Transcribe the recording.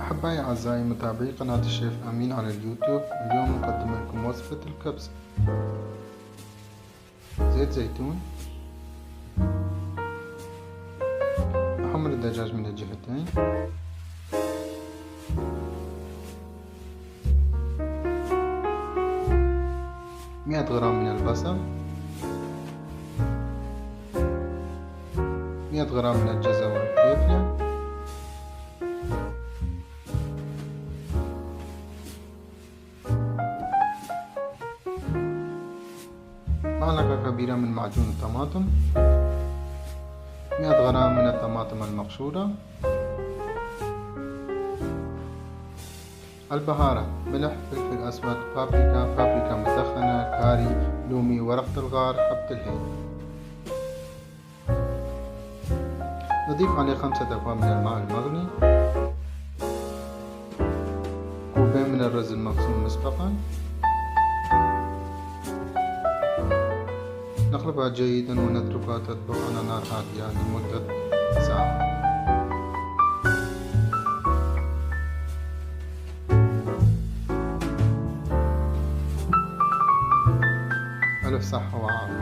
أحبائي أعزائي متابعي قناة الشيف أمين على اليوتيوب. اليوم نقدم لكم وصفة الكبسة. زيت زيتون، أحمر الدجاج من الجهتين، مئة غرام من البصل، 100 غرام من الجزر والفلفل، معلقة كبيرة من معجون الطماطم، 100 غرام من الطماطم المبشورة، البهارات ملح، فلفل أسود، بابريكا مدخنة، كاري، لومي، ورقة الغار، حبة الهيل. نضيف عليه 5 أكواب من الماء المغلي، كوبين من الرز المغسول مسبقا. نقلبها جيدا ونتركها تطبخ على نار هادية لمدة ساعة. ألف صحة وعافية.